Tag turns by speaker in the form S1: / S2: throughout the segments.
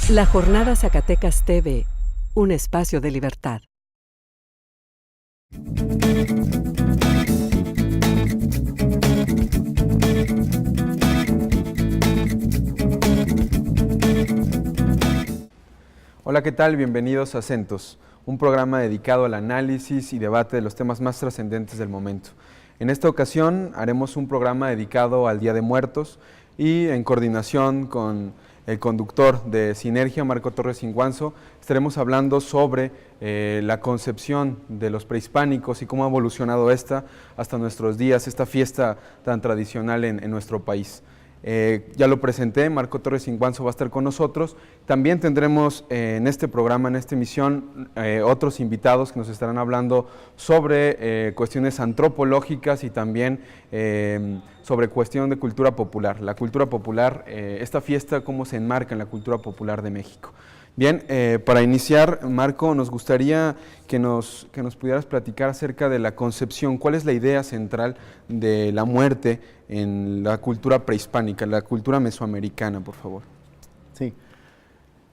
S1: La Jornada Zacatecas TV, un espacio de libertad.
S2: Hola, ¿qué tal? Bienvenidos a Acentos, un programa dedicado al análisis y debate de los temas más trascendentes del momento. En esta ocasión haremos un programa dedicado al Día de Muertos y en coordinación con el conductor de Sinergia, Marco Torres Inguanzo, estaremos hablando sobre la concepción de los prehispánicos y cómo ha evolucionado esta hasta nuestros días, esta fiesta tan tradicional en nuestro país. Ya lo presenté, Marco Torres Inguanzo va a estar con nosotros. También tendremos en este programa, en esta emisión, otros invitados que nos estarán hablando sobre cuestiones antropológicas y también sobre cuestión de cultura popular. La cultura popular, esta fiesta, cómo se enmarca en la cultura popular de México. Bien, para iniciar, Marco, nos gustaría que nos pudieras platicar acerca de la concepción, cuál es la idea central de la muerte en la cultura prehispánica, la cultura mesoamericana, por favor.
S3: Sí,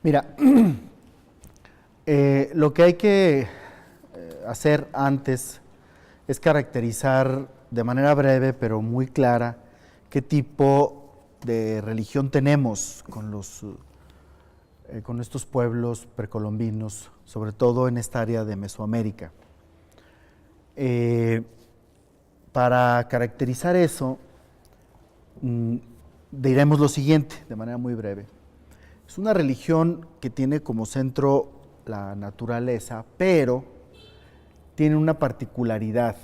S3: mira, lo que hay que hacer antes es caracterizar de manera breve, pero muy clara, qué tipo de religión tenemos con estos pueblos precolombinos, sobre todo en esta área de Mesoamérica. Para caracterizar eso, diremos lo siguiente, de manera muy breve. Es una religión que tiene como centro la naturaleza, pero tiene una particularidad,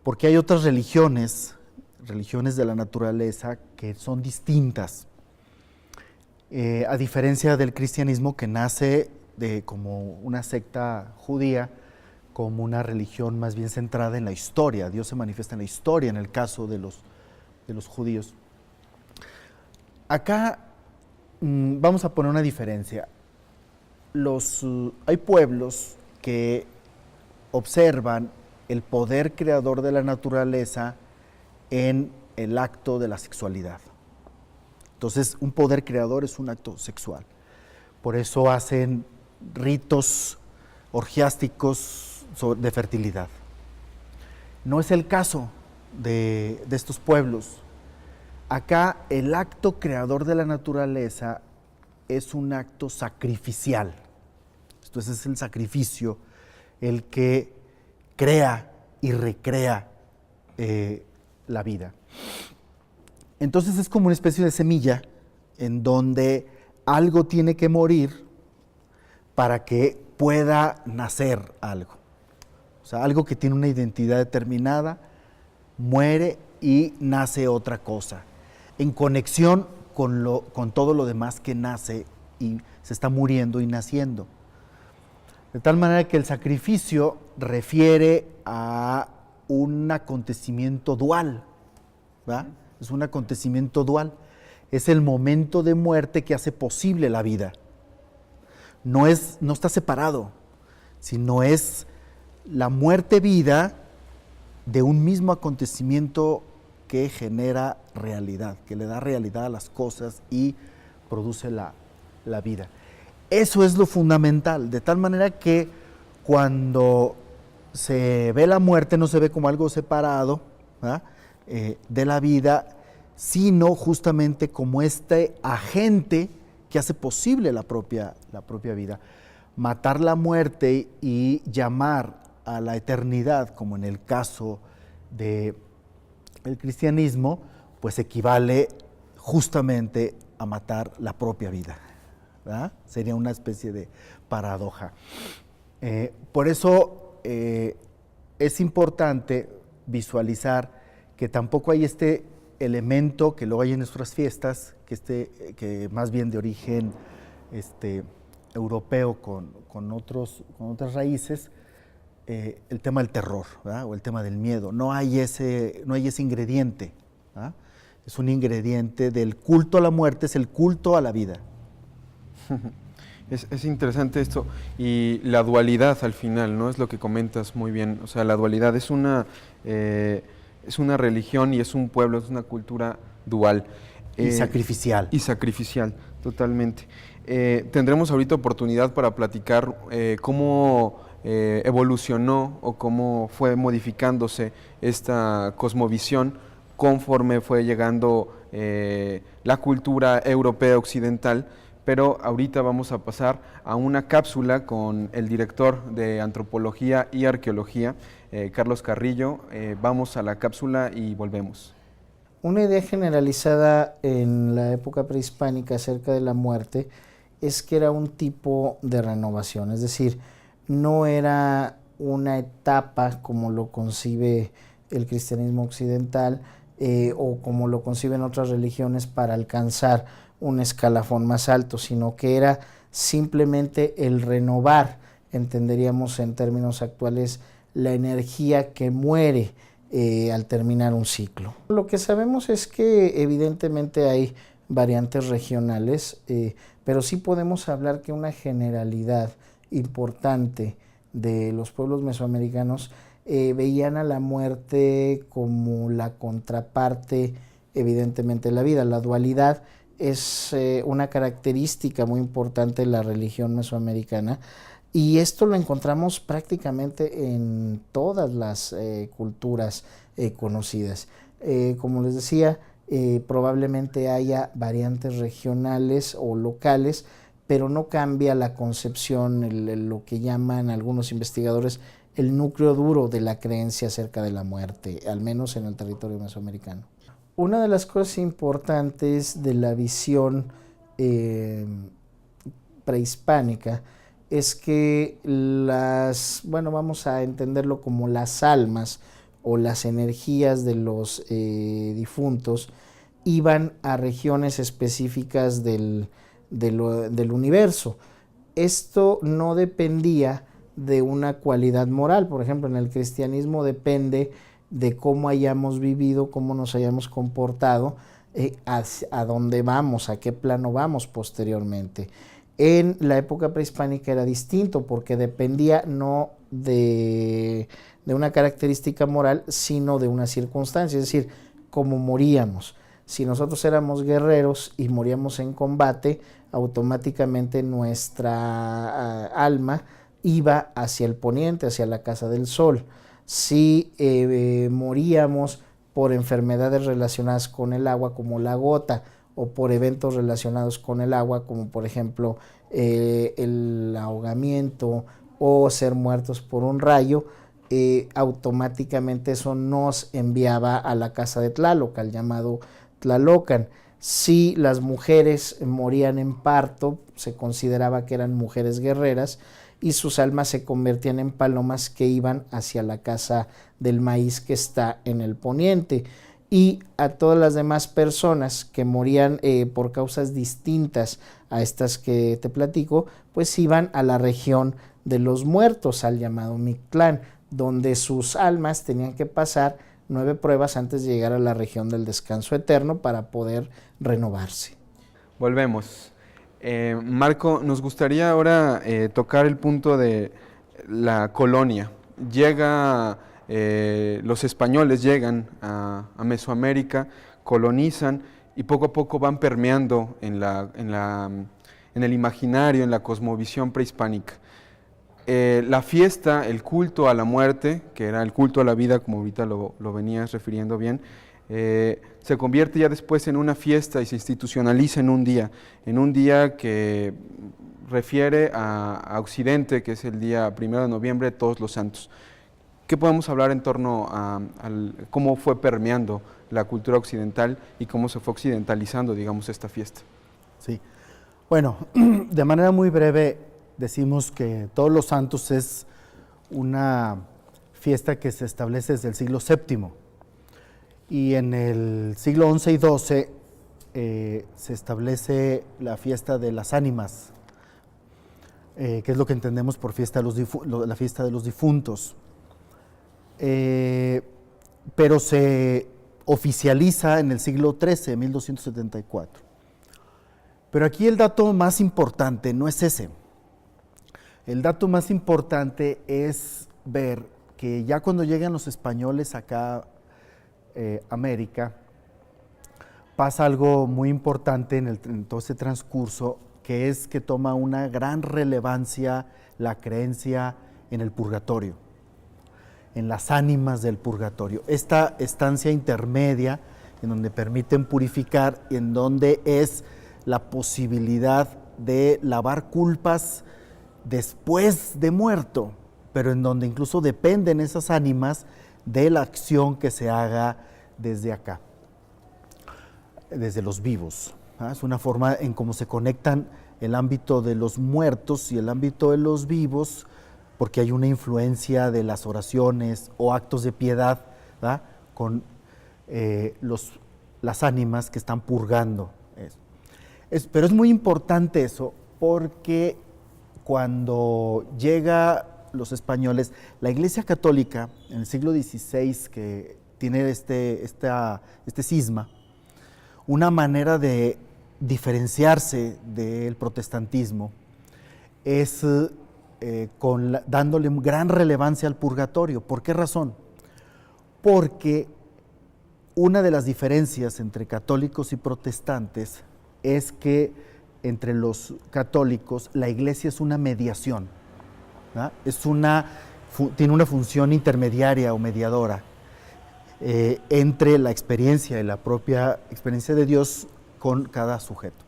S3: porque hay otras religiones de la naturaleza que son distintas. A diferencia del cristianismo, que nace como una secta judía, como una religión más bien centrada en la historia. Dios se manifiesta en la historia, en el caso de los judíos. Acá vamos a poner una diferencia. Hay pueblos que observan el poder creador de la naturaleza en el acto de la sexualidad. Entonces, un poder creador es un acto sexual. Por eso hacen ritos orgiásticos de fertilidad. No es el caso de estos pueblos. Acá el acto creador de la naturaleza es un acto sacrificial. Entonces es el sacrificio el que crea y recrea la vida. Entonces es como una especie de semilla en donde algo tiene que morir para que pueda nacer algo. O sea, algo que tiene una identidad determinada, muere y nace otra cosa, en conexión con todo lo demás que nace y se está muriendo y naciendo. De tal manera que el sacrificio refiere a un acontecimiento dual, ¿verdad? Es un acontecimiento dual. Es el momento de muerte que hace posible la vida. No está separado, sino es la muerte-vida de un mismo acontecimiento que genera realidad, que le da realidad a las cosas y produce la vida. Eso es lo fundamental, de tal manera que cuando se ve la muerte no se ve como algo separado, ¿verdad?, de la vida, sino justamente como este agente que hace posible la propia vida. Matar la muerte y llamar a la eternidad, como en el caso del cristianismo, pues equivale justamente a matar la propia vida, ¿verdad? Sería una especie de paradoja. Por eso es importante visualizar que tampoco hay este elemento que luego hay en nuestras fiestas, que más bien de origen europeo con otras raíces, el tema del terror, ¿verdad?, o el tema del miedo. No hay ese ingrediente, ¿verdad? Es un ingrediente del culto a la muerte, es el culto a la vida.
S2: Es interesante esto, y la dualidad al final, ¿no? Es lo que comentas muy bien. O sea, la dualidad es una religión y es un pueblo, es una cultura dual.
S3: Y sacrificial.
S2: Y sacrificial, totalmente. Tendremos ahorita oportunidad para platicar cómo evolucionó o cómo fue modificándose esta cosmovisión conforme fue llegando la cultura europea occidental, pero ahorita vamos a pasar a una cápsula con el director de Antropología y Arqueología, Carlos Carrillo. Vamos a la cápsula y volvemos.
S4: Una idea generalizada en la época prehispánica acerca de la muerte es que era un tipo de renovación, es decir, no era una etapa como lo concibe el cristianismo occidental o como lo conciben otras religiones para alcanzar un escalafón más alto, sino que era simplemente el renovar, entenderíamos en términos actuales, la energía que muere al terminar un ciclo. Lo que sabemos es que evidentemente hay variantes regionales, pero sí podemos hablar que una generalidad importante de los pueblos mesoamericanos veían a la muerte como la contraparte evidentemente de la vida. La dualidad es una característica muy importante de la religión mesoamericana, y esto lo encontramos prácticamente en todas las culturas conocidas. Como les decía, probablemente haya variantes regionales o locales, pero no cambia la concepción, lo que llaman algunos investigadores el núcleo duro de la creencia acerca de la muerte, al menos en el territorio mesoamericano. Una de las cosas importantes de la visión prehispánica es que vamos a entenderlo como las almas o las energías de los difuntos iban a regiones específicas del universo. Esto no dependía de una cualidad moral. Por ejemplo, en el cristianismo depende de cómo hayamos vivido, cómo nos hayamos comportado, a dónde vamos, a qué plano vamos posteriormente. En la época prehispánica era distinto porque dependía no de una característica moral, sino de una circunstancia, es decir, cómo moríamos. Si nosotros éramos guerreros y moríamos en combate, automáticamente nuestra alma iba hacia el poniente, hacia la casa del sol. Si moríamos por enfermedades relacionadas con el agua, como la gota, o por eventos relacionados con el agua, como por ejemplo el ahogamiento o ser muertos por un rayo, automáticamente eso nos enviaba a la casa de Tlaloc, al llamado Tlalocan. Si las mujeres morían en parto, se consideraba que eran mujeres guerreras y sus almas se convertían en palomas que iban hacia la casa del maíz que está en el poniente. Y a todas las demás personas que morían por causas distintas a estas que te platico, pues iban a la región de los muertos, al llamado Mictlán, donde sus almas tenían que pasar 9 pruebas antes de llegar a la región del descanso eterno para poder renovarse.
S2: Volvemos. Marco, nos gustaría ahora tocar el punto de la colonia. Los españoles llegan a Mesoamérica, colonizan y poco a poco van permeando en el imaginario, en la cosmovisión prehispánica. La fiesta, el culto a la muerte, que era el culto a la vida, como ahorita lo venías refiriendo bien, se convierte ya después en una fiesta y se institucionaliza en un día que refiere a Occidente, que es el día 1 de noviembre, Todos los Santos. ¿Qué podemos hablar en torno a cómo fue permeando la cultura occidental y cómo se fue occidentalizando, digamos, esta fiesta?
S3: Sí, bueno, de manera muy breve decimos que Todos los Santos es una fiesta que se establece desde el siglo VII y en el siglo XI y XII se establece la fiesta de las ánimas, que es lo que entendemos por la fiesta de los difuntos. Pero se oficializa en el siglo XIII, 1274. Pero aquí el dato más importante no es ese. El dato más importante es ver que ya cuando llegan los españoles acá a América, pasa algo muy importante en todo ese transcurso, que es que toma una gran relevancia la creencia en el purgatorio, en las ánimas del purgatorio. Esta estancia intermedia en donde permiten purificar y en donde es la posibilidad de lavar culpas después de muerto, pero en donde incluso dependen esas ánimas de la acción que se haga desde acá, desde los vivos. Es una forma en cómo se conectan el ámbito de los muertos y el ámbito de los vivos, porque hay una influencia de las oraciones o actos de piedad, ¿verdad?, con las ánimas que están purgando. Pero es muy importante eso, porque cuando llega los españoles, la Iglesia Católica en el siglo XVI, que tiene este cisma, una manera de diferenciarse del protestantismo es dándole gran relevancia al purgatorio. ¿Por qué razón? Porque una de las diferencias entre católicos y protestantes es que entre los católicos la Iglesia es una mediación, ¿verdad? Tiene una función intermediaria o mediadora entre la experiencia y la propia experiencia de Dios con cada sujeto.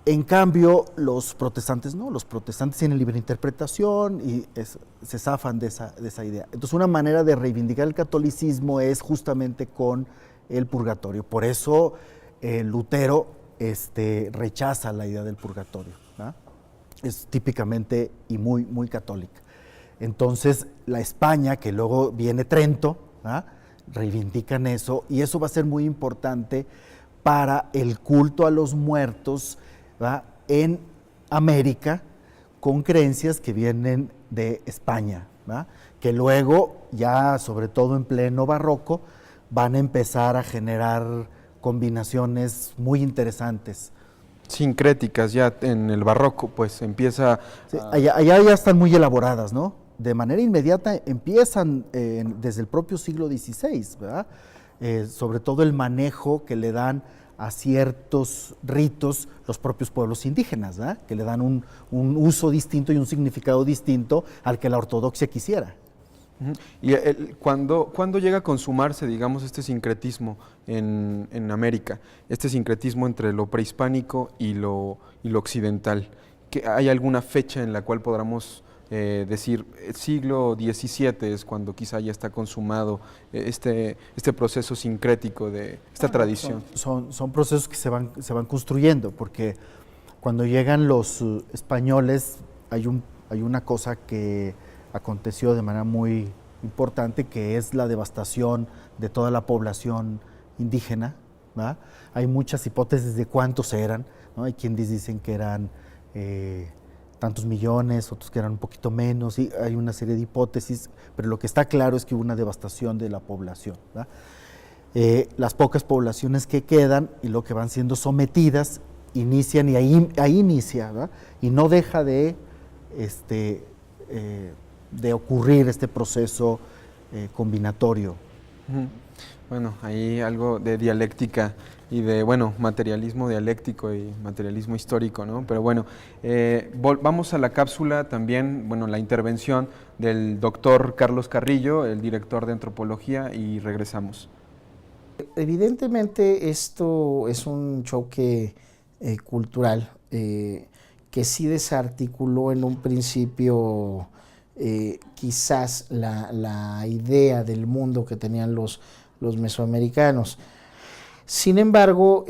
S3: En cambio, los protestantes no, los protestantes tienen libre interpretación y se zafan de esa idea. Entonces, una manera de reivindicar el catolicismo es justamente con el purgatorio. Por eso Lutero rechaza la idea del purgatorio, ¿verdad? Es típicamente y muy, muy católica. Entonces, la España, que luego viene Trento, ¿verdad?, reivindican eso, y eso va a ser muy importante para el culto a los muertos, ¿verdad?, en América, con creencias que vienen de España, ¿verdad?, que luego, ya sobre todo en pleno barroco, van a empezar a generar combinaciones muy interesantes.
S2: Sincréticas ya en el barroco, pues empieza...
S3: Sí, allá ya están muy elaboradas, ¿no? De manera inmediata empiezan desde el propio siglo XVI, ¿verdad? Sobre todo el manejo que le dan a ciertos ritos los propios pueblos indígenas, ¿verdad?, que le dan un uso distinto y un significado distinto al que la ortodoxia quisiera.
S2: ¿Y cuándo llega a consumarse, digamos, este sincretismo en América? Este sincretismo entre lo prehispánico y lo occidental. ¿Hay alguna fecha en la cual podamos decir, el siglo XVII es cuando quizá ya está consumado este proceso sincrético de esta tradición?
S3: Son procesos que se van construyendo, porque cuando llegan los españoles hay una cosa que aconteció de manera muy importante, que es la devastación de toda la población indígena, ¿verdad? Hay muchas hipótesis de cuántos eran, ¿no? Hay quienes dicen que eran tantos millones, otros que eran un poquito menos, y hay una serie de hipótesis, pero lo que está claro es que hubo una devastación de la población, ¿verdad? Las pocas poblaciones que quedan y lo que van siendo sometidas inician, y ahí inicia, ¿verdad?, y no deja de ocurrir este proceso combinatorio.
S2: Bueno, ahí algo de dialéctica y de, materialismo dialéctico y materialismo histórico, ¿no? Pero bueno, vamos a la cápsula también, la intervención del doctor Carlos Carrillo, el director de antropología, y regresamos.
S4: Evidentemente esto es un choque cultural que sí desarticuló en un principio quizás la idea del mundo que tenían los mesoamericanos. Sin embargo,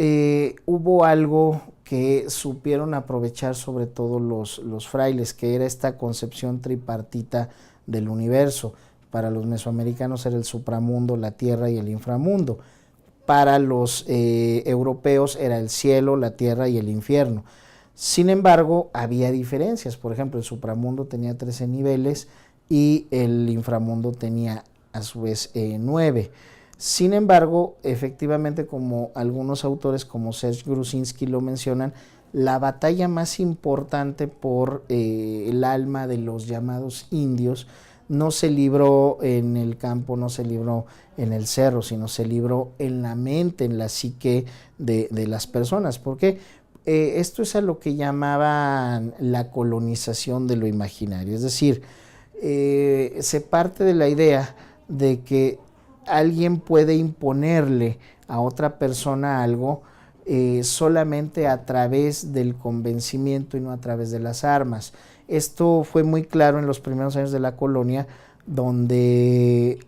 S4: hubo algo que supieron aprovechar sobre todo los frailes, que era esta concepción tripartita del universo. Para los mesoamericanos era el supramundo, la tierra y el inframundo. Para los europeos era el cielo, la tierra y el infierno. Sin embargo, había diferencias. Por ejemplo, el supramundo tenía 13 niveles y el inframundo tenía a su vez 9. Sin embargo, efectivamente, como algunos autores como Serge Grusinski lo mencionan, la batalla más importante por el alma de los llamados indios no se libró en el campo, no se libró en el cerro, sino se libró en la mente, en la psique de las personas. ¿Por qué? Esto es a lo que llamaban la colonización de lo imaginario. Es decir, se parte de la idea de que alguien puede imponerle a otra persona algo solamente a través del convencimiento y no a través de las armas. Esto fue muy claro en los primeros años de la colonia, donde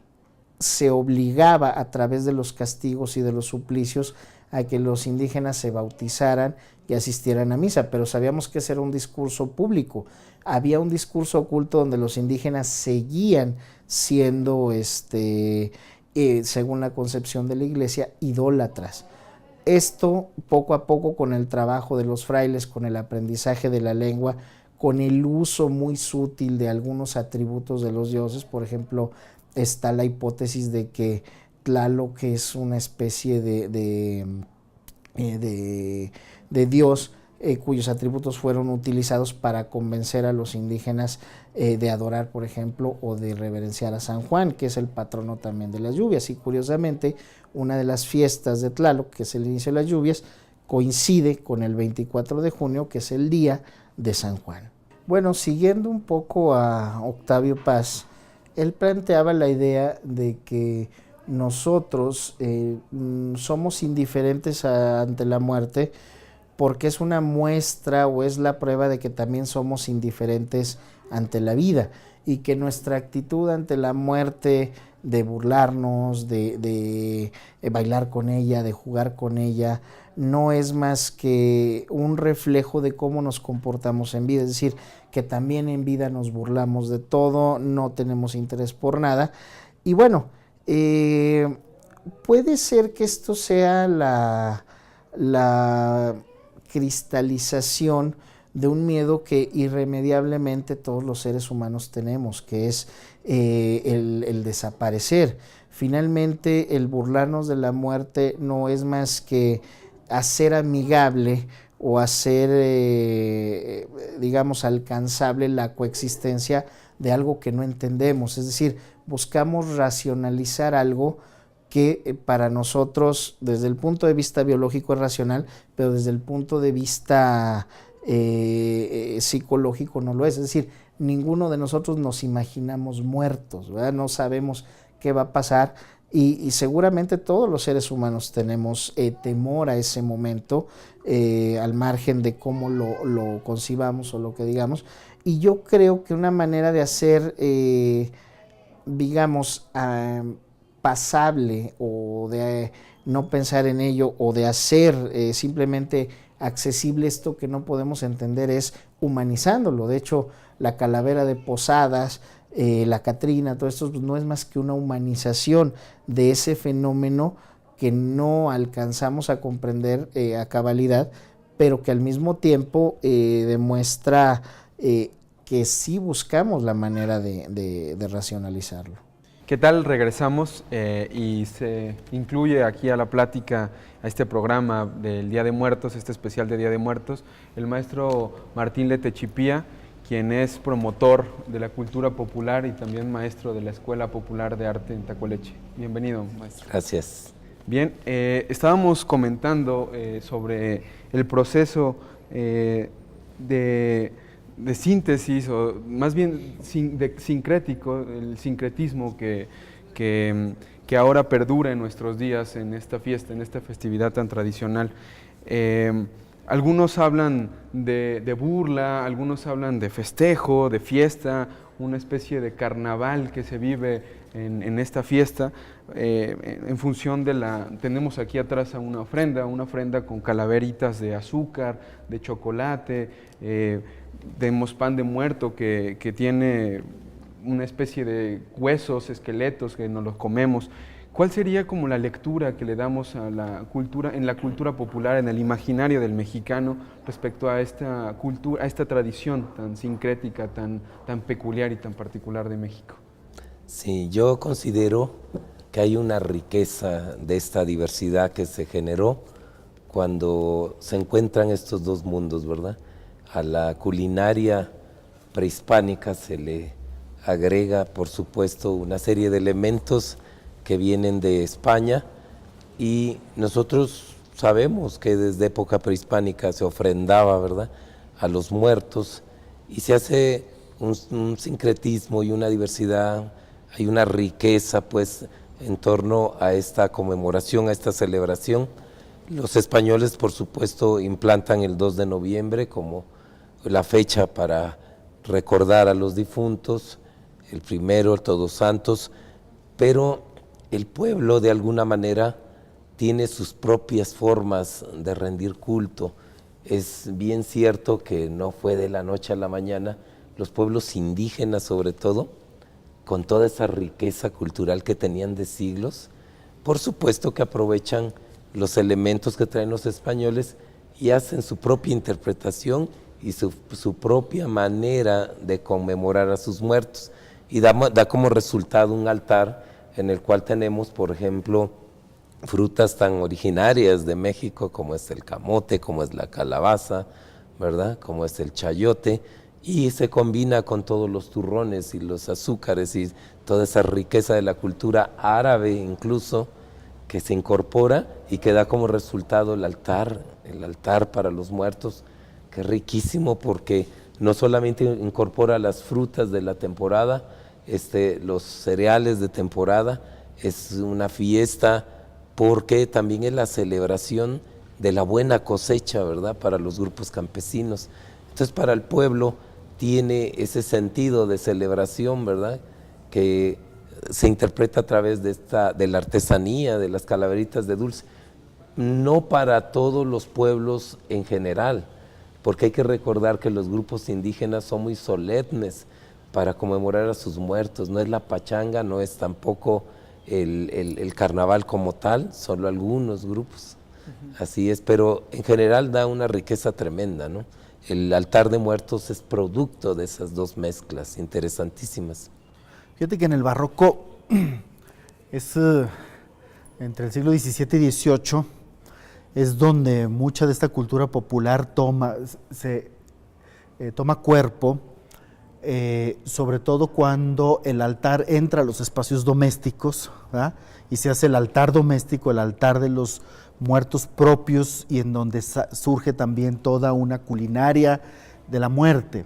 S4: se obligaba a través de los castigos y de los suplicios a que los indígenas se bautizaran y asistieran a misa, pero sabíamos que ese era un discurso público. Había un discurso oculto donde los indígenas seguían siendo, según la concepción de la iglesia, idólatras. Esto poco a poco, con el trabajo de los frailes, con el aprendizaje de la lengua, con el uso muy sutil de algunos atributos de los dioses. Por ejemplo, está la hipótesis de que Tlaloc es una especie de dios cuyos atributos fueron utilizados para convencer a los indígenas de adorar, por ejemplo, o de reverenciar a San Juan, que es el patrono también de las lluvias. Y curiosamente, una de las fiestas de Tlaloc, que es el inicio de las lluvias, coincide con el 24 de junio, que es el día de San Juan. Bueno, siguiendo un poco a Octavio Paz, él planteaba la idea de que nosotros somos indiferentes ante la muerte porque es una muestra o es la prueba de que también somos indiferentes ante la vida, y que nuestra actitud ante la muerte, de burlarnos, de bailar con ella, de jugar con ella, no es más que un reflejo de cómo nos comportamos en vida. Es decir, que también en vida nos burlamos de todo, no tenemos interés por nada. Y bueno, puede ser que esto sea la cristalización de un miedo que irremediablemente todos los seres humanos tenemos, que es el desaparecer. Finalmente, el burlarnos de la muerte no es más que hacer amigable o hacer, digamos, alcanzable la coexistencia de algo que no entendemos. Es decir, buscamos racionalizar algo que para nosotros, desde el punto de vista biológico, es racional, pero desde el punto de vista psicológico no lo es. Es decir, ninguno de nosotros nos imaginamos muertos, ¿verdad? No sabemos qué va a pasar, y seguramente todos los seres humanos tenemos temor a ese momento, al margen de cómo lo concibamos o lo que digamos. Y yo creo que una manera de hacer, digamos, pasable, o de no pensar en ello, o de hacer simplemente accesible esto que no podemos entender, es humanizándolo. De hecho, la calavera de Posadas, la Catrina, todo esto, pues, no es más que una humanización de ese fenómeno que no alcanzamos a comprender a cabalidad, pero que al mismo tiempo demuestra que sí buscamos la manera de racionalizarlo.
S2: ¿Qué tal? Regresamos y se incluye aquí a la plática, a este programa del Día de Muertos, este especial de Día de Muertos, el maestro Martín Letechipía, quien es promotor de la cultura popular y también maestro de la Escuela Popular de Arte en Tacoleche. Bienvenido, maestro.
S5: Gracias.
S2: Bien, estábamos comentando sobre el proceso de síntesis, o más bien de sincrético, el sincretismo que ahora perdura en nuestros días, en esta fiesta, en esta festividad tan tradicional. Algunos hablan de burla, algunos hablan de festejo, de fiesta, una especie de carnaval que se vive en esta fiesta, en función de tenemos aquí atrás una ofrenda con calaveritas de azúcar, de chocolate, tenemos pan de muerto que tiene una especie de huesos, esqueletos que nos los comemos. ¿Cuál sería como la lectura que le damos a la cultura, en la cultura popular, en el imaginario del mexicano, respecto a esta cultura, a esta tradición tan sincrética, tan peculiar y tan particular de México?
S5: Sí, yo considero que hay una riqueza de esta diversidad que se generó cuando se encuentran estos dos mundos, ¿verdad? A la culinaria prehispánica se le agrega, por supuesto, una serie de elementos que vienen de España, y nosotros sabemos que desde época prehispánica se ofrendaba, ¿verdad?, a los muertos, y se hace un sincretismo y una diversidad, hay una riqueza pues en torno a esta conmemoración, a esta celebración. Los españoles, por supuesto, implantan el 2 de noviembre como la fecha para recordar a los difuntos, el primero, el Todos Santos, pero el pueblo de alguna manera tiene sus propias formas de rendir culto. Es bien cierto que no fue de la noche a la mañana. Los pueblos indígenas, sobre todo, con toda esa riqueza cultural que tenían de siglos, por supuesto que aprovechan los elementos que traen los españoles y hacen su propia interpretación y su propia manera de conmemorar a sus muertos. Y da como resultado un altar en el cual tenemos, por ejemplo, frutas tan originarias de México como es el camote, como es la calabaza, ¿verdad?, como es el chayote, y se combina con todos los turrones y los azúcares y toda esa riqueza de la cultura árabe incluso, que se incorpora y que da como resultado el altar para los muertos, que es riquísimo porque no solamente incorpora las frutas de la temporada, los cereales de temporada, es una fiesta porque también es la celebración de la buena cosecha, ¿verdad?, para los grupos campesinos. Entonces, para el pueblo tiene ese sentido de celebración, ¿verdad?, que se interpreta a través de la artesanía, de las calaveritas de dulce. No para todos los pueblos en general, porque hay que recordar que los grupos indígenas son muy solemnes para conmemorar a sus muertos. No es la pachanga, no es tampoco el carnaval como tal, solo algunos grupos. Así es, pero en general da una riqueza tremenda, ¿no? El altar de muertos es producto de esas dos mezclas interesantísimas.
S3: Fíjate que en el barroco es entre el siglo XVII y XVIII es donde mucha de esta cultura popular toma cuerpo, sobre todo cuando el altar entra a los espacios domésticos, ¿verdad?, y se hace el altar doméstico, el altar de los muertos propios, y en donde surge también toda una culinaria de la muerte.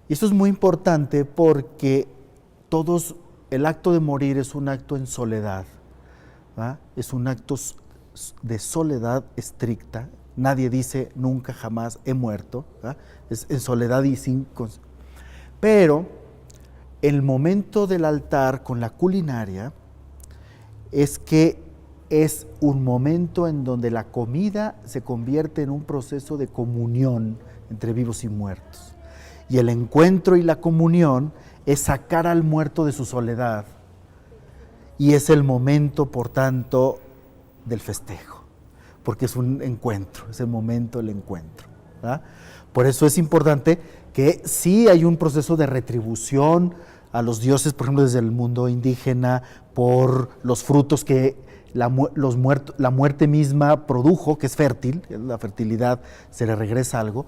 S3: Y esto es muy importante porque el acto de morir es un acto en soledad, ¿verdad?, es un acto de soledad estricta. Nadie dice nunca jamás he muerto, ¿verdad?, es en soledad y sin... Pero el momento del altar con la culinaria es que es un momento en donde la comida se convierte en un proceso de comunión entre vivos y muertos. Y el encuentro y la comunión es sacar al muerto de su soledad. Y es el momento, por tanto, del festejo, porque es un encuentro, es el momento del encuentro, ¿verdad? Por eso es importante que sí hay un proceso de retribución a los dioses, por ejemplo, desde el mundo indígena, por los frutos que la muerte misma produjo, que es fértil, la fertilidad, se le regresa algo,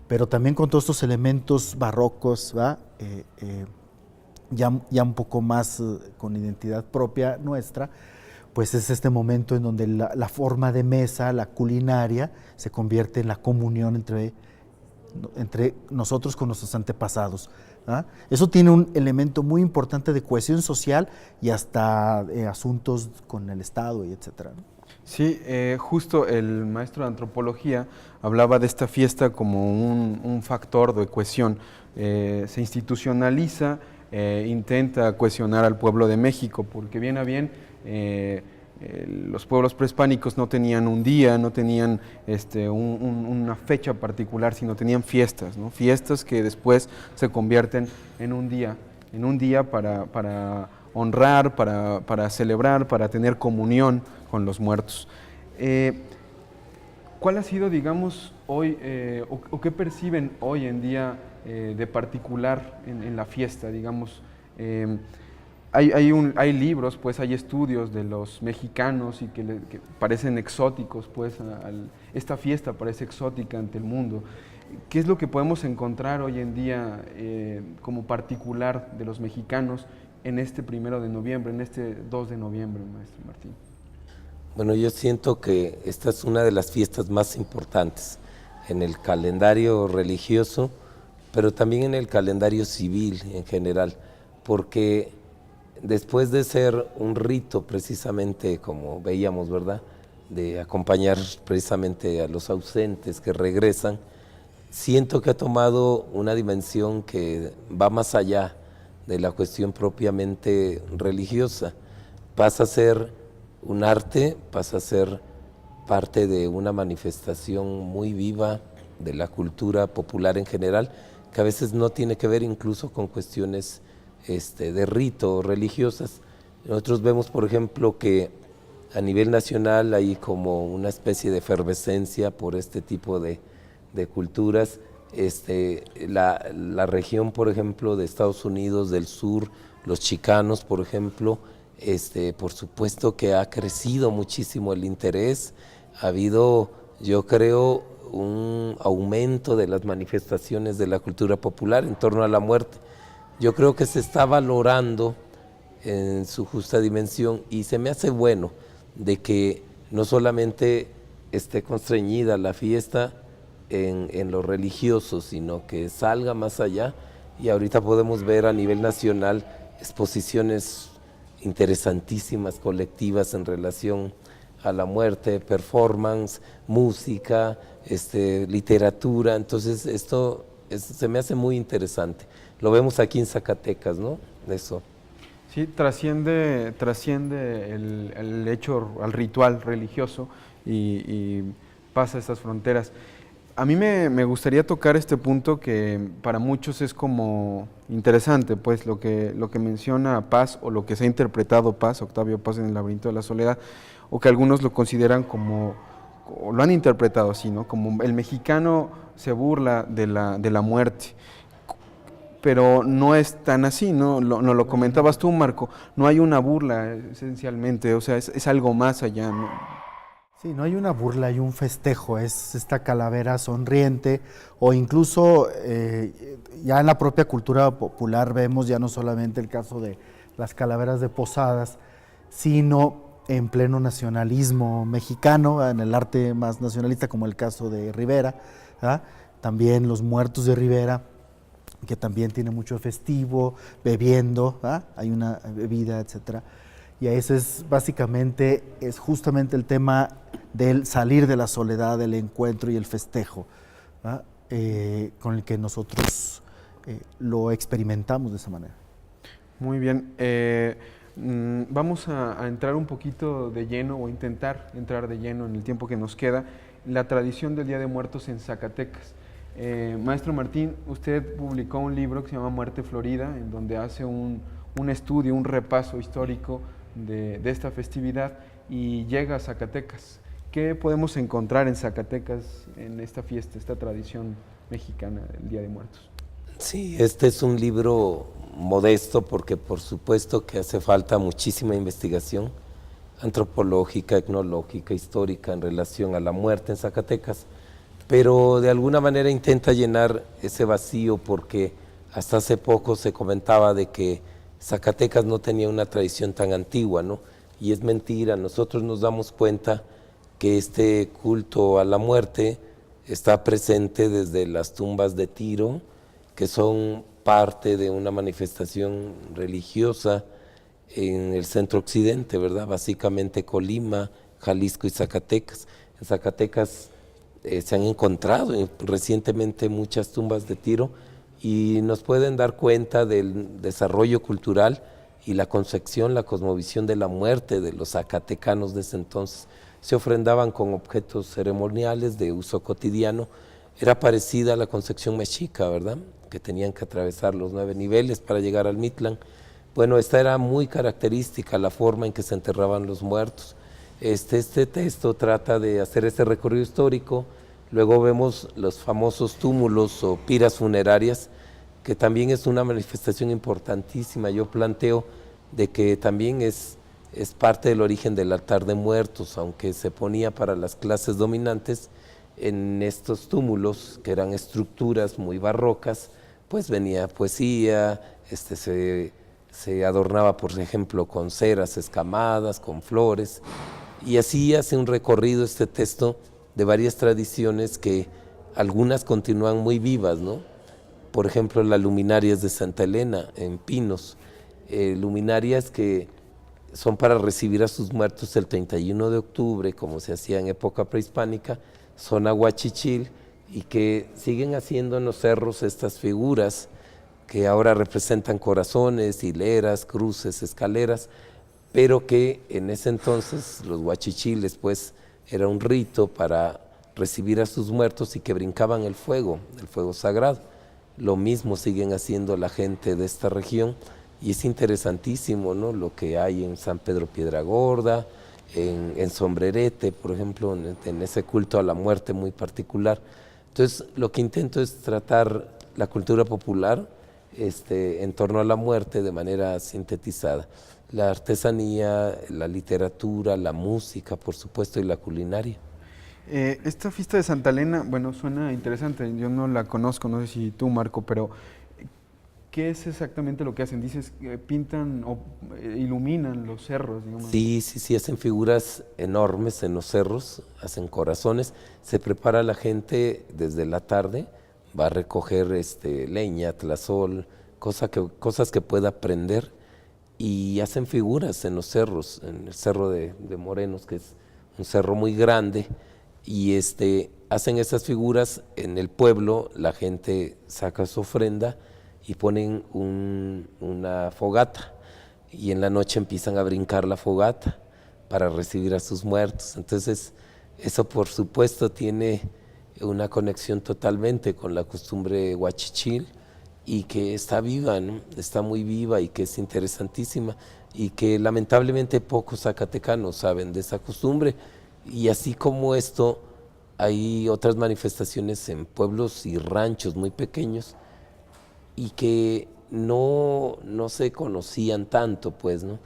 S3: pero también con todos estos elementos barrocos, ya un poco más con identidad propia nuestra, pues es este momento en donde la forma de mesa, la culinaria, se convierte en la comunión entre nosotros con nuestros antepasados. Eso tiene un elemento muy importante de cohesión social y hasta asuntos con el Estado y etcétera, ¿no?
S2: Sí, justo el maestro de antropología hablaba de esta fiesta como un factor de cohesión. Se institucionaliza, intenta cohesionar al pueblo de México, porque bien a bien los pueblos prehispánicos no tenían un día, no tenían una fecha particular, sino tenían fiestas, ¿no? Fiestas que después se convierten en un día para honrar, para celebrar, para tener comunión con los muertos. ¿Cuál ha sido, digamos, hoy, o qué perciben hoy en día de particular en la fiesta, digamos? hay libros, pues hay estudios de los mexicanos y que parecen exóticos, pues esta fiesta parece exótica ante el mundo. ¿Qué es lo que podemos encontrar hoy en día como particular de los mexicanos en este 1 de noviembre, en este 2 de noviembre, maestro Martín?
S5: Bueno, yo siento que esta es una de las fiestas más importantes en el calendario religioso, pero también en el calendario civil en general, porque después de ser un rito precisamente, como veíamos, ¿verdad?, de acompañar precisamente a los ausentes que regresan, siento que ha tomado una dimensión que va más allá de la cuestión propiamente religiosa. Pasa a ser un arte, pasa a ser parte de una manifestación muy viva de la cultura popular en general, que a veces no tiene que ver incluso con cuestiones de rito religiosas. Nosotros vemos, por ejemplo, que a nivel nacional hay como una especie de efervescencia por este tipo de culturas. La región, por ejemplo, de Estados Unidos, del sur, los chicanos, por ejemplo, por supuesto que ha crecido muchísimo el interés. Ha habido, yo creo, un aumento de las manifestaciones de la cultura popular en torno a la muerte. Yo creo que se está valorando en su justa dimensión y se me hace bueno de que no solamente esté constreñida la fiesta en lo religioso, sino que salga más allá, y ahorita podemos ver a nivel nacional exposiciones interesantísimas, colectivas en relación a la muerte, performance, música, literatura. Entonces esto se me hace muy interesante. Lo vemos aquí en Zacatecas, ¿no? Eso.
S2: Sí, trasciende el hecho, al ritual religioso y pasa estas fronteras. A mí me gustaría tocar este punto que para muchos es como interesante, pues lo que menciona Paz, o lo que se ha interpretado Paz, Octavio Paz, en El laberinto de la soledad, o que algunos lo consideran como, o lo han interpretado así, ¿no?, como el mexicano se burla de la muerte. Pero no es tan así, ¿no? No lo comentabas tú, Marco, no hay una burla esencialmente, o sea, es algo más allá, ¿no?
S3: Sí, no hay una burla, hay un festejo, es esta calavera sonriente, o incluso ya en la propia cultura popular vemos ya no solamente el caso de las calaveras de Posadas, sino en pleno nacionalismo mexicano, en el arte más nacionalista, como el caso de Rivera, ¿verdad? También los muertos de Rivera, que también tiene mucho festivo, bebiendo, ¿verdad? Hay una bebida, etcétera. Y eso es básicamente, es justamente el tema del salir de la soledad, del encuentro y el festejo, con el que nosotros lo experimentamos de esa manera.
S2: Muy bien, vamos a entrar un poquito de lleno, o intentar entrar de lleno en el tiempo que nos queda, la tradición del Día de Muertos en Zacatecas. Maestro Martín, usted publicó un libro que se llama Muerte Florida, en donde hace un estudio, un repaso histórico de esta festividad, y llega a Zacatecas. ¿Qué podemos encontrar en Zacatecas en esta fiesta, esta tradición mexicana del Día de Muertos?
S5: Sí, este es un libro modesto porque por supuesto que hace falta muchísima investigación antropológica, etnológica, histórica en relación a la muerte en Zacatecas, pero de alguna manera intenta llenar ese vacío, porque hasta hace poco se comentaba de que Zacatecas no tenía una tradición tan antigua, ¿no? Y es mentira. Nosotros nos damos cuenta que este culto a la muerte está presente desde las tumbas de Tiro, que son parte de una manifestación religiosa en el centro occidente, ¿verdad? Básicamente Colima, Jalisco y Zacatecas. En Zacatecas se han encontrado recientemente muchas tumbas de Tiro, y nos pueden dar cuenta del desarrollo cultural y la concepción, la cosmovisión de la muerte de los zacatecanos de ese entonces. Se ofrendaban con objetos ceremoniales de uso cotidiano. Era parecida a la concepción mexica, ¿verdad?, que tenían que atravesar los 9 niveles para llegar al Mictlán. Bueno, esta era muy característica, la forma en que se enterraban los muertos. Este texto trata de hacer este recorrido histórico. Luego vemos los famosos túmulos o piras funerarias, que también es una manifestación importantísima. Yo planteo de que también es parte del origen del altar de muertos, aunque se ponía para las clases dominantes en estos túmulos, que eran estructuras muy barrocas, pues venía poesía, se adornaba, por ejemplo, con ceras escamadas, con flores, y así hace un recorrido este texto de varias tradiciones que algunas continúan muy vivas, ¿no? Por ejemplo, las luminarias de Santa Elena en Pinos, luminarias que son para recibir a sus muertos el 31 de octubre, como se hacía en época prehispánica, son aguachichil, y que siguen haciendo en los cerros estas figuras que ahora representan corazones, hileras, cruces, escaleras, pero que en ese entonces los huachichiles pues era un rito para recibir a sus muertos y que brincaban el fuego sagrado. Lo mismo siguen haciendo la gente de esta región, y es interesantísimo, ¿no?, lo que hay en San Pedro Piedragorda, en Sombrerete, por ejemplo, en ese culto a la muerte muy particular. Entonces, lo que intento es tratar la cultura popular en torno a la muerte de manera sintetizada. La artesanía, la literatura, la música, por supuesto, y la culinaria.
S2: Esta fiesta de Santa Elena, bueno, suena interesante, yo no la conozco, no sé si tú, Marco, pero ¿qué es exactamente lo que hacen? Dices, pintan o iluminan los cerros, digamos.
S5: Sí, hacen figuras enormes en los cerros, hacen corazones, se prepara la gente desde la tarde, va a recoger leña, tlasol, cosas que pueda prender, y hacen figuras en los cerros, en el cerro de Morenos, que es un cerro muy grande, y hacen esas figuras en el pueblo, la gente saca su ofrenda y ponen una fogata, y en la noche empiezan a brincar la fogata para recibir a sus muertos. Entonces, eso por supuesto tiene una conexión totalmente con la costumbre huachichil, y que está viva, ¿no?, está muy viva, y que es interesantísima, y que lamentablemente pocos zacatecanos saben de esa costumbre. Y así como esto, hay otras manifestaciones en pueblos y ranchos muy pequeños y que no se conocían tanto, pues, ¿no?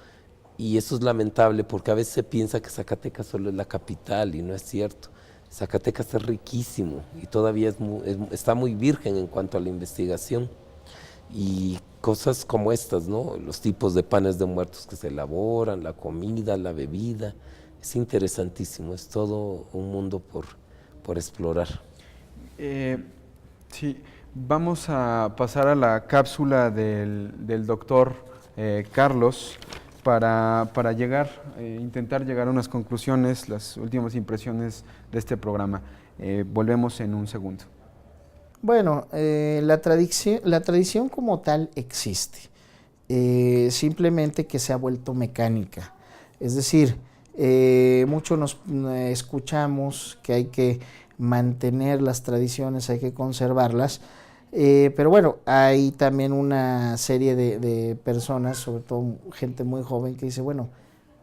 S5: Y eso es lamentable, porque a veces se piensa que Zacatecas solo es la capital, y no es cierto. Zacatecas es riquísimo y todavía está muy virgen en cuanto a la investigación. Y cosas como estas, ¿no?, los tipos de panes de muertos que se elaboran, la comida, la bebida, es interesantísimo, es todo un mundo por explorar.
S2: Sí, vamos a pasar a la cápsula del doctor Carlos para intentar llegar a unas conclusiones, las últimas impresiones de este programa. Volvemos en un segundo.
S4: Bueno, la tradición como tal existe, simplemente que se ha vuelto mecánica. Es decir, mucho nos escuchamos que hay que mantener las tradiciones, hay que conservarlas, pero bueno, hay también una serie de personas, sobre todo gente muy joven, que dice, bueno,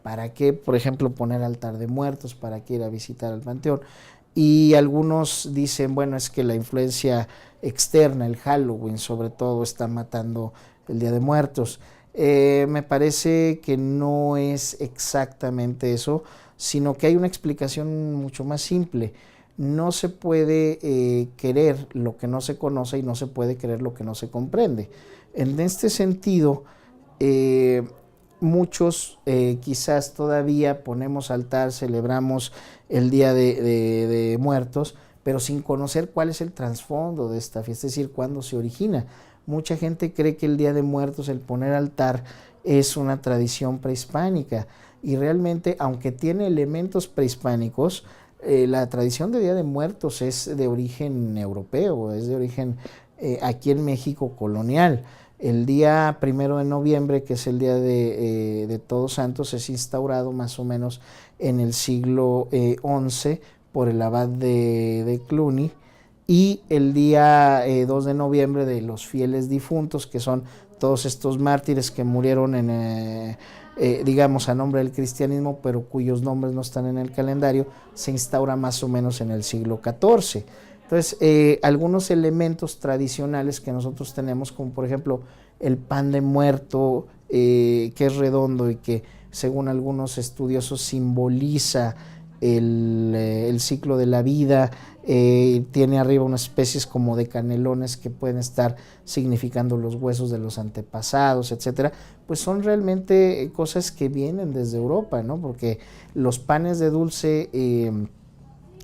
S4: ¿para qué, por ejemplo, poner altar de muertos? ¿Para qué ir a visitar al panteón? Y algunos dicen, bueno, es que la influencia externa, el Halloween sobre todo, está matando el Día de Muertos. Me parece que no es exactamente eso, sino que hay una explicación mucho más simple. No se puede querer lo que no se conoce, y no se puede querer lo que no se comprende. En este sentido, muchos quizás todavía ponemos altar, celebramos el Día de Muertos, pero sin conocer cuál es el trasfondo de esta fiesta, es decir, cuándo se origina. Mucha gente cree que el Día de Muertos, el poner altar, es una tradición prehispánica, y realmente, aunque tiene elementos prehispánicos, la tradición de Día de Muertos es de origen europeo, es de origen aquí en México colonial. El día 1 de noviembre, que es el Día de Todos Santos, es instaurado más o menos en el siglo XI por el abad de Cluny, y el día 2 de noviembre de los fieles difuntos, que son todos estos mártires que murieron digamos a nombre del cristianismo, pero cuyos nombres no están en el calendario, se instaura más o menos en el siglo XIV. Entonces, algunos elementos tradicionales que nosotros tenemos, como por ejemplo el pan de muerto, que es redondo y que según algunos estudiosos simboliza el ciclo de la vida, tiene arriba unas especies como de canelones que pueden estar significando los huesos de los antepasados, etcétera, pues son realmente cosas que vienen desde Europa, ¿no? Porque los panes de dulce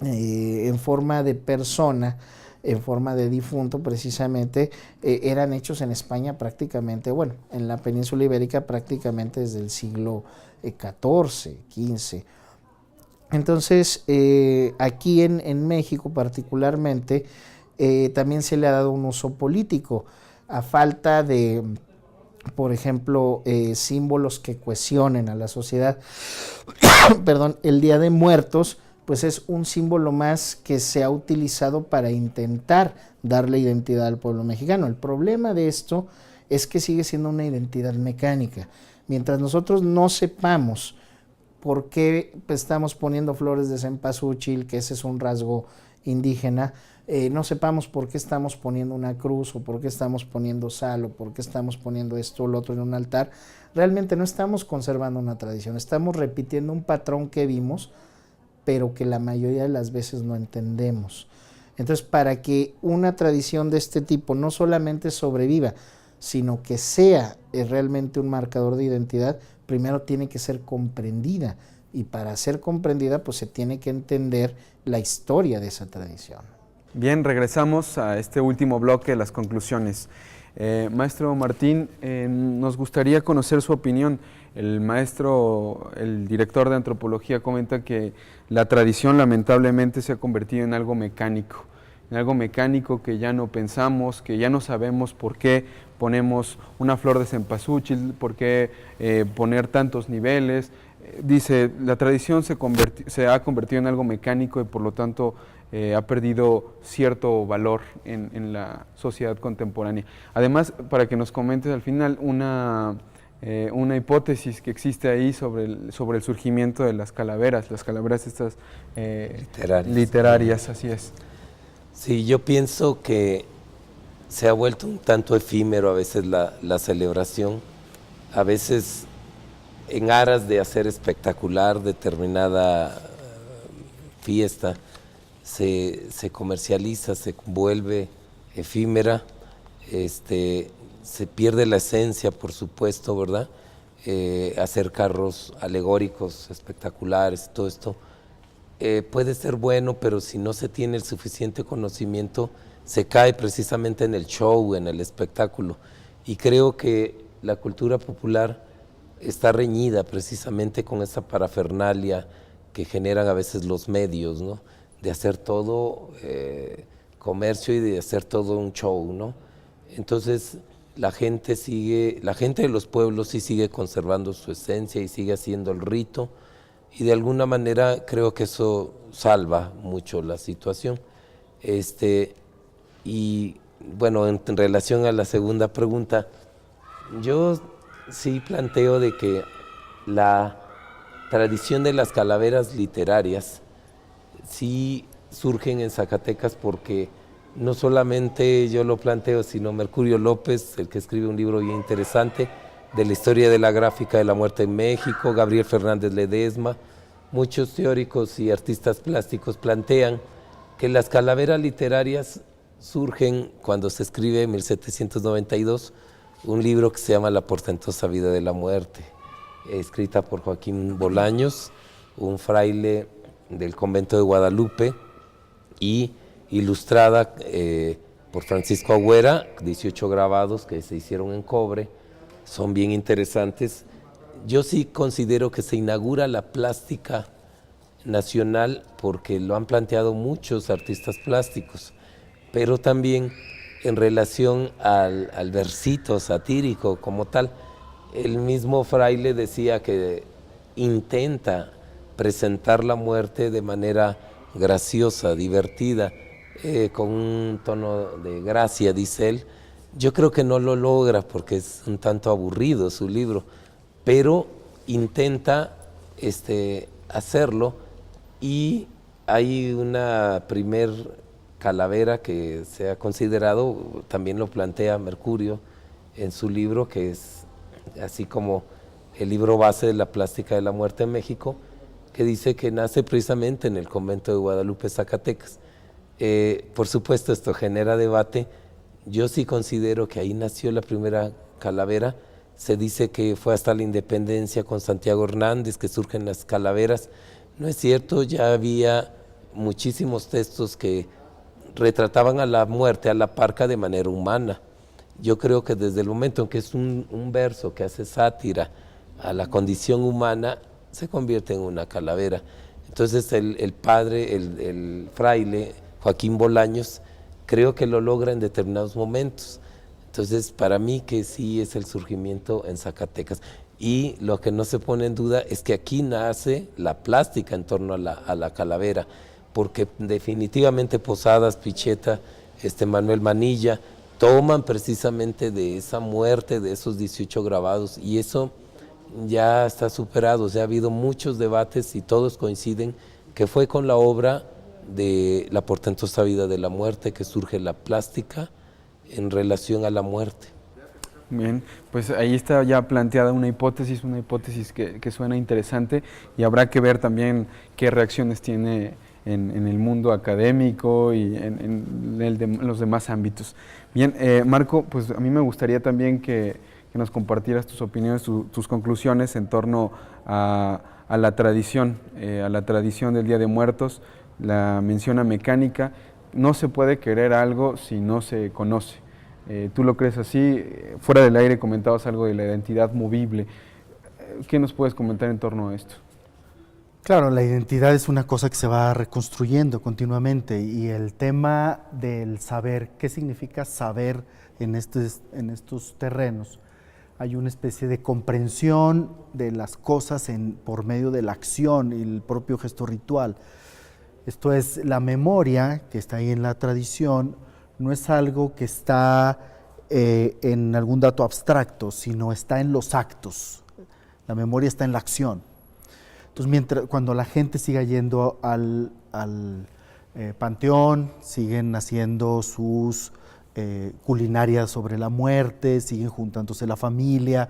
S4: en forma de persona, en forma de difunto precisamente, eran hechos en España prácticamente, bueno, en la península ibérica prácticamente desde el siglo XIV, XV. Entonces, aquí en México particularmente, también se le ha dado un uso político, a falta de, por ejemplo, símbolos que cohesionen a la sociedad. Perdón, el Día de Muertos, pues es un símbolo más que se ha utilizado para intentar darle identidad al pueblo mexicano. El problema de esto es que sigue siendo una identidad mecánica. Mientras nosotros no sepamos por qué estamos poniendo flores de cempasúchil, que ese es un rasgo indígena, no sepamos por qué estamos poniendo una cruz, o por qué estamos poniendo sal, o por qué estamos poniendo esto o lo otro en un altar, realmente no estamos conservando una tradición, estamos repitiendo un patrón que vimos, pero que la mayoría de las veces no entendemos. Entonces, para que una tradición de este tipo no solamente sobreviva, sino que sea realmente un marcador de identidad, primero tiene que ser comprendida, y para ser comprendida pues se tiene que entender la historia de esa tradición.
S2: Bien, regresamos a este último bloque, las conclusiones. Maestro Martín, nos gustaría conocer su opinión. El director de antropología comenta que la tradición lamentablemente se ha convertido en algo mecánico que ya no pensamos, que ya no sabemos por qué ponemos una flor de cempasúchil, por qué poner tantos niveles. Dice, la tradición se ha convertido en algo mecánico y por lo tanto ha perdido cierto valor en la sociedad contemporánea. Además, para que nos comentes al final una hipótesis que existe ahí sobre el surgimiento de las calaveras estas literarias, así es.
S5: Sí, yo pienso que se ha vuelto un tanto efímero a veces la celebración, a veces en aras de hacer espectacular determinada fiesta, se comercializa, se vuelve efímera, se pierde la esencia, por supuesto, ¿verdad? Hacer carros alegóricos, espectaculares, todo esto puede ser bueno, pero si no se tiene el suficiente conocimiento, se cae precisamente en el show, en el espectáculo. Y creo que la cultura popular está reñida precisamente con esa parafernalia que generan a veces los medios, ¿no? De hacer todo comercio y de hacer todo un show, ¿no? Entonces la gente de los pueblos sí sigue conservando su esencia y sigue haciendo el rito, y de alguna manera creo que eso salva mucho la situación. Y bueno, en relación a la segunda pregunta, yo sí planteo de que la tradición de las calaveras literarias sí surgen en Zacatecas porque no solamente yo lo planteo, sino Mercurio López, el que escribe un libro bien interesante de la historia de la gráfica de la muerte en México, Gabriel Fernández Ledesma, muchos teóricos y artistas plásticos plantean que las calaveras literarias surgen cuando se escribe en 1792 un libro que se llama La portentosa vida de la muerte, escrita por Joaquín Bolaños, un fraile del convento de Guadalupe, y ilustrada por Francisco Agüera, 18 grabados que se hicieron en cobre, son bien interesantes. Yo sí considero que se inaugura la plástica nacional porque lo han planteado muchos artistas plásticos, pero también en relación al versito satírico como tal. El mismo fraile decía que intenta presentar la muerte de manera graciosa, divertida, con un tono de gracia, dice él. Yo creo que no lo logra porque es un tanto aburrido su libro, pero intenta hacerlo, y hay una primer calavera que se ha considerado, también lo plantea Mercurio en su libro, que es así como el libro base de la plástica de la muerte en México, que dice que nace precisamente en el convento de Guadalupe, Zacatecas. Por supuesto, esto genera debate. Yo sí considero que ahí nació la primera calavera. Se dice que fue hasta la independencia con Santiago Hernández que surgen las calaveras. No es cierto, ya había muchísimos textos que retrataban a la muerte, a la parca, de manera humana. Yo creo que desde el momento en que es un verso que hace sátira a la condición humana, se convierte en una calavera. Entonces el padre, el fraile Joaquín Bolaños, creo que lo logra en determinados momentos. Entonces, para mí que sí es el surgimiento en Zacatecas. Y lo que no se pone en duda es que aquí nace la plástica en torno a la calavera, porque definitivamente Posadas, Pichet, Manuel Manilla, toman precisamente de esa muerte, de esos 18 grabados, y eso ya está superado. O sea, ha habido muchos debates y todos coinciden que fue con la obra de La portentosa vida de la muerte que surge la plástica en relación a la muerte.
S2: Bien, pues ahí está ya planteada una hipótesis que suena interesante, y habrá que ver también qué reacciones tiene en el mundo académico y en los demás ámbitos. Bien, Marco, pues a mí me gustaría también que nos compartieras tus opiniones, tus conclusiones en torno a la tradición del Día de Muertos, la mención a mecánica. No se puede querer algo si no se conoce. ¿Tú lo crees así? Fuera del aire comentabas algo de la identidad movible. ¿Qué nos puedes comentar en torno a esto?
S3: Claro, la identidad es una cosa que se va reconstruyendo continuamente, y el tema del saber, ¿qué significa saber en estos terrenos? Hay una especie de comprensión de las cosas por medio de la acción y el propio gesto ritual. Esto es, la memoria que está ahí en la tradición no es algo que está en algún dato abstracto, sino está en los actos. La memoria está en la acción. Entonces, cuando la gente siga yendo al panteón, siguen haciendo sus culinarias sobre la muerte, siguen juntándose la familia,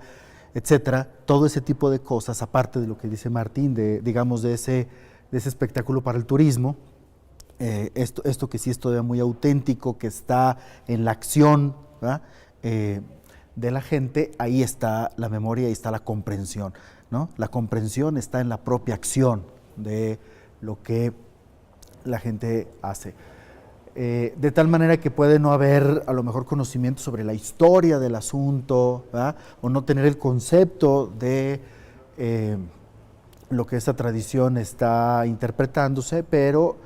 S3: etcétera, todo ese tipo de cosas, aparte de lo que dice Martín, digamos, de ese espectáculo para el turismo, esto que sí es todavía muy auténtico, que está en la acción, de la gente, ahí está la memoria, ahí está la comprensión, ¿no? La comprensión está en la propia acción de lo que la gente hace. De tal manera que puede no haber a lo mejor conocimiento sobre la historia del asunto, ¿verdad? O no tener el concepto de lo que esa tradición está interpretándose, pero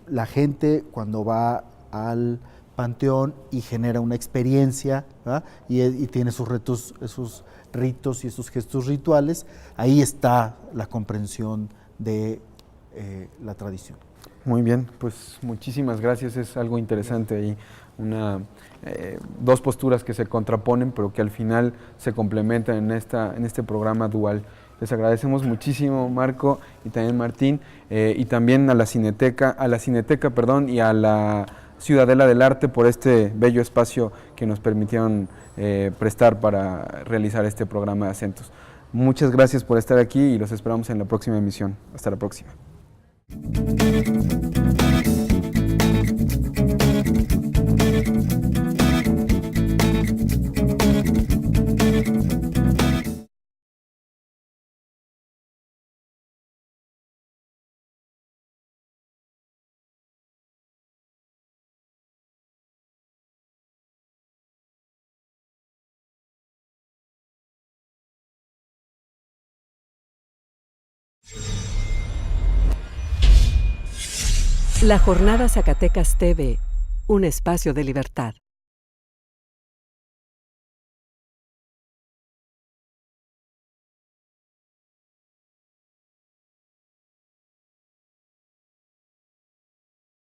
S3: la gente cuando va al panteón y genera una experiencia, ¿verdad? Y tiene esos ritos y esos gestos rituales, ahí está la comprensión de la tradición.
S2: Muy bien, pues muchísimas gracias. Es algo interesante ahí, dos posturas que se contraponen, pero que al final se complementan en este programa dual. Les agradecemos muchísimo, Marco, y también Martín, y también a la Cineteca, y a la Ciudadela del Arte por este bello espacio que nos permitieron prestar para realizar este programa de Acentos. Muchas gracias por estar aquí y los esperamos en la próxima emisión. Hasta la próxima.
S1: La Jornada Zacatecas TV, un espacio de libertad.